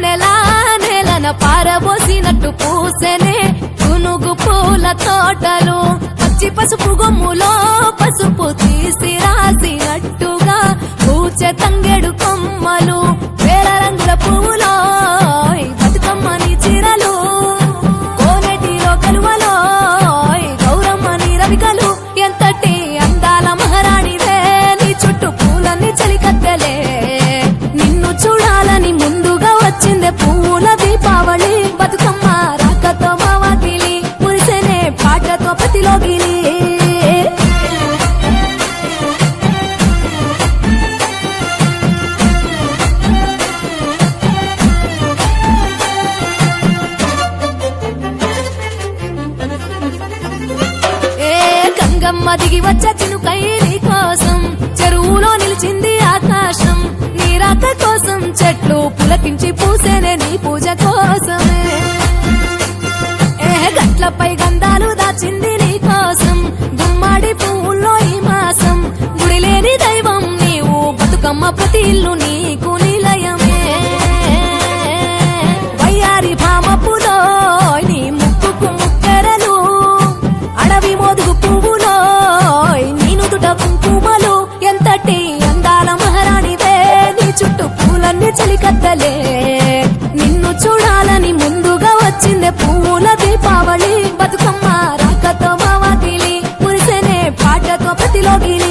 వెన్నెలా నేలన పారబోసినట్టు పూసెనే గునుగు పూల తోటలు పచ్చి పసుపు గొమ్ములో పసుపు తీసి రాసినట్టుగా పూచె తంగెడు కొమ్మలు వేల రంగుల పువ్వులో బతుకమ్మని చీరలు కోనేటిలో కలువలో గౌరమ్మని రవికలు ఎంతటి అందాల మహారాణివే నీ చుట్టూ పూలన్నీ చలికత్తెలే నిన్ను చూడాలని ముందుగా వచ్చిందే పువ్వుల దీపావళి బతుకమ్మ రాకతో మావాకిలి మురిసెనే పాటతో ప్రతిలోగిలి గంగమ్మ దిగి వచ్చే చినుకై నీ కోసం చెరువులో నిలిచింది ఆకాశం నీ రాక కోసం చెట్లు పులకించి పూసేనే నీ పూజ కోసమే గట్లపై గంధాలు దాచింది నీ కోసం గుమ్మడి పువ్వుల్లో ఈ మాసం గుడి లేని దైవం నీవు బతుకమ్మ ప్రతి ఇల్లు నీకు నిలయమే వయ్యారి భామపులో నీ ముక్కుకు ముక్కెరలు అడవి మోదుగు పువ్వులో నీనుదుట కుంకుమలు ఎంతటి అందాల మహారాణివే నీ చుట్టూ పూలన్నీ చలికత్తలే నిన్ను చూడాలని ముందుగా వచ్చిందే పువ్వుల దీపావళి బతుకమ్మ రాకతో మావాకిలి మురిసెనే పాటతో ప్రతిలోగిలి